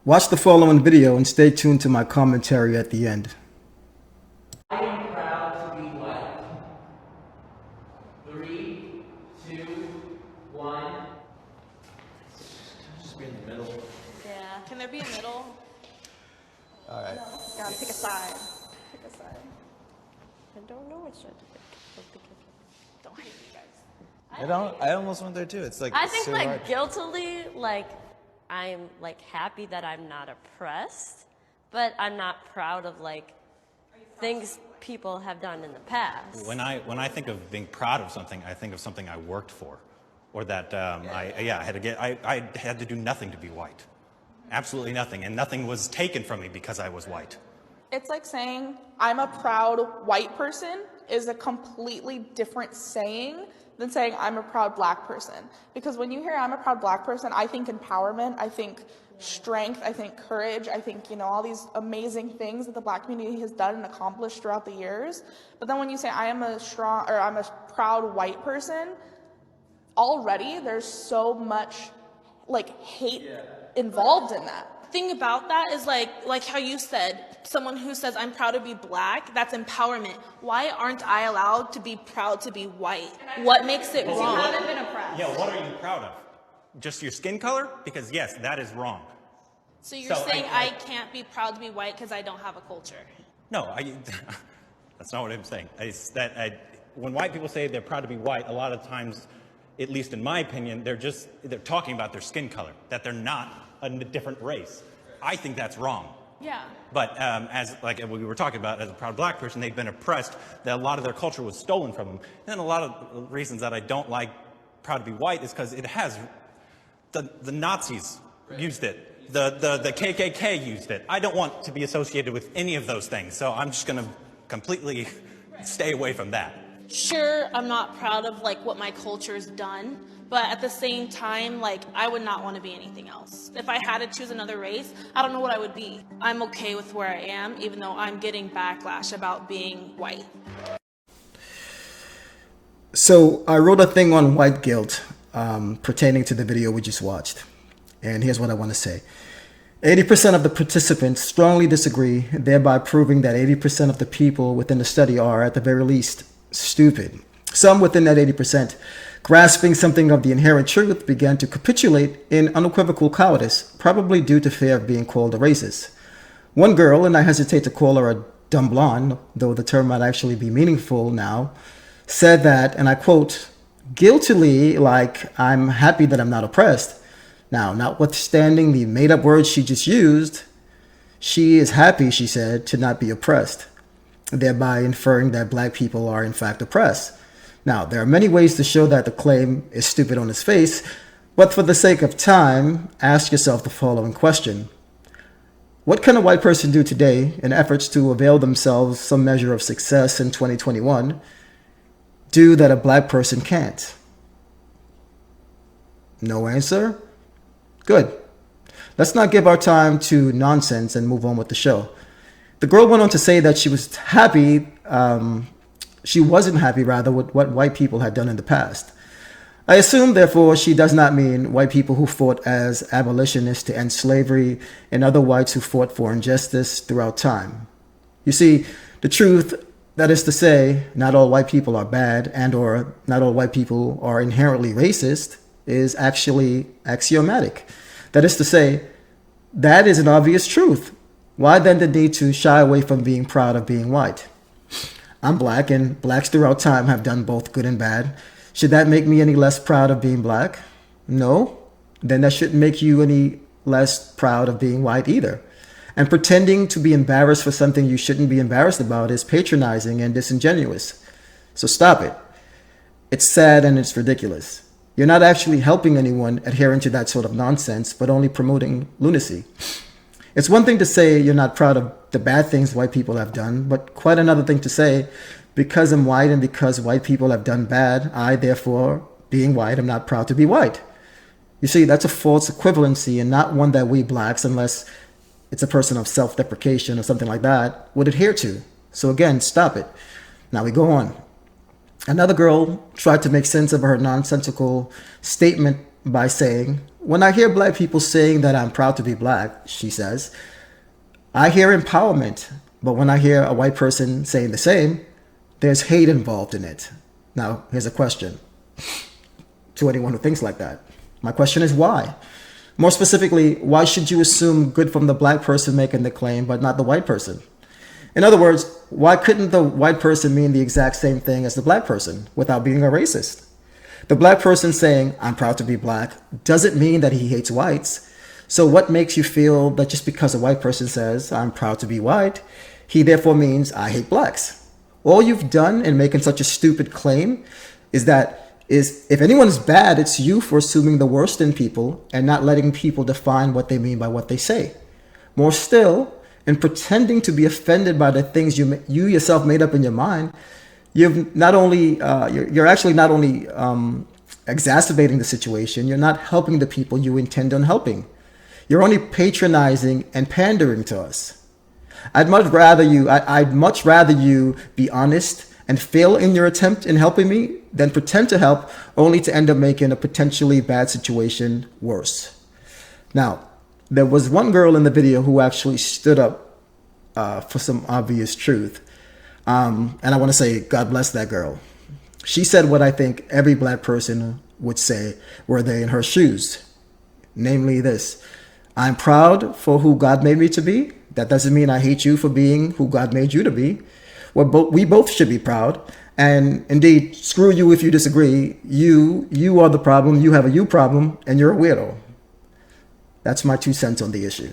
Watch the following video and stay tuned to my commentary at the end. I am proud to be white. 3, 2, 1. Just be in the middle. Yeah. Can there be a middle? All right. Gotta pick a side. Pick a side. I don't know which side to pick. Don't hate me, guys. I almost went there too. It's like I it's think so like hard. guiltily, like I'm like happy that I'm not oppressed, but I'm not proud of like things people have done in the past. When I think of being proud of something, I think of something I worked for, or that I had to do nothing to be white, absolutely nothing, and nothing was taken from me because I was white. It's like saying I'm a proud white person is a completely different saying than saying I'm a proud black person. Because when you hear I'm a proud black person, I think empowerment, I think strength, I think courage, I think, all these amazing things that the black community has done and accomplished throughout the years. But then when you say I'm a proud white person, already there's so much like hate involved in that. Thing about that is like how you said, someone who says I'm proud to be black, that's empowerment. Why aren't I allowed to be proud to be white? What makes it wrong? You haven't been oppressed. Yeah, what are you proud of? Just your skin color? Because yes, that is wrong. So you're saying I can't be proud to be white because I don't have a culture? No, that's not what I'm saying. It's that when white people say they're proud to be white, a lot of times, at least in my opinion, they're talking about their skin color, that they're not a different race. I think that's wrong. Yeah. But as like we were talking about, as a proud black person, they've been oppressed, that a lot of their culture was stolen from them. And a lot of reasons that I don't like proud to be white is because it has, the Nazis used it, the KKK used it. I don't want to be associated with any of those things, so I'm just going to completely stay away from that. Sure, I'm not proud of like what my culture's done, but at the same time, like I would not want to be anything else. If I had to choose another race, I don't know what I would be. I'm okay with where I am, even though I'm getting backlash about being white. So I wrote a thing on white guilt pertaining to the video we just watched. And here's what I want to say. 80% of the participants strongly disagree, thereby proving that 80% of the people within the study are, at the very least, stupid. Some within that 80%, grasping something of the inherent truth, began to capitulate in unequivocal cowardice, probably due to fear of being called a racist. One girl, and I hesitate to call her a dumb blonde, though the term might actually be meaningful now, said that, and I quote, guiltily, like, I'm happy that I'm not oppressed. Now, notwithstanding the made-up words she just used, she is happy, she said, to not be oppressed, thereby inferring that black people are in fact oppressed. Now, there are many ways to show that the claim is stupid on its face, but for the sake of time, ask yourself the following question. What can a white person do today in efforts to avail themselves some measure of success in 2021 do that a black person can't? No answer? Good. Let's not give our time to nonsense and move on with the show. The girl went on to say that she was happy, she wasn't happy rather with what white people had done in the past. I assume, therefore, she does not mean white people who fought as abolitionists to end slavery and other whites who fought for injustice throughout time. You see, the truth, that is to say, not all white people are bad and or not all white people are inherently racist, is actually axiomatic. That is to say, that is an obvious truth. Why then the need to shy away from being proud of being white? I'm black, and blacks throughout time have done both good and bad. Should that make me any less proud of being black? No. Then that shouldn't make you any less proud of being white either. And pretending to be embarrassed for something you shouldn't be embarrassed about is patronizing and disingenuous. So stop it. It's sad and it's ridiculous. You're not actually helping anyone adhering to that sort of nonsense, but only promoting lunacy. It's one thing to say you're not proud of the bad things white people have done, but quite another thing to say, because I'm white and because white people have done bad, I, therefore, being white, am not proud to be white. You see, that's a false equivalency and not one that we blacks, unless it's a person of self-deprecation or something like that, would adhere to. So again, stop it. Now we go on. Another girl tried to make sense of her nonsensical statement by saying, when I hear black people saying that I'm proud to be black, she says, I hear empowerment. But when I hear a white person saying the same, there's hate involved in it. Now, here's a question to anyone who thinks like that. My question is why? More specifically, why should you assume good from the black person making the claim, but not the white person? In other words, why couldn't the white person mean the exact same thing as the black person without being a racist? The black person saying, I'm proud to be black, doesn't mean that he hates whites. So what makes you feel that just because a white person says, I'm proud to be white, he therefore means I hate blacks? All you've done in making such a stupid claim is if anyone's bad, it's you for assuming the worst in people and not letting people define what they mean by what they say. More still, in pretending to be offended by the things you yourself made up in your mind, you're actually not only exacerbating the situation, you're not helping the people you intend on helping. You're only patronizing and pandering to us. I'd much rather you be honest and fail in your attempt in helping me than pretend to help only to end up making a potentially bad situation worse. Now, there was one girl in the video who actually stood up for some obvious truth. And I want to say, God bless that girl. She said what I think every black person would say were they in her shoes. Namely this: I'm proud for who God made me to be. That doesn't mean I hate you for being who God made you to be. We both should be proud. And indeed, screw you if you disagree. You are the problem. You have a you problem, and you're a weirdo. That's my 2 cents on the issue.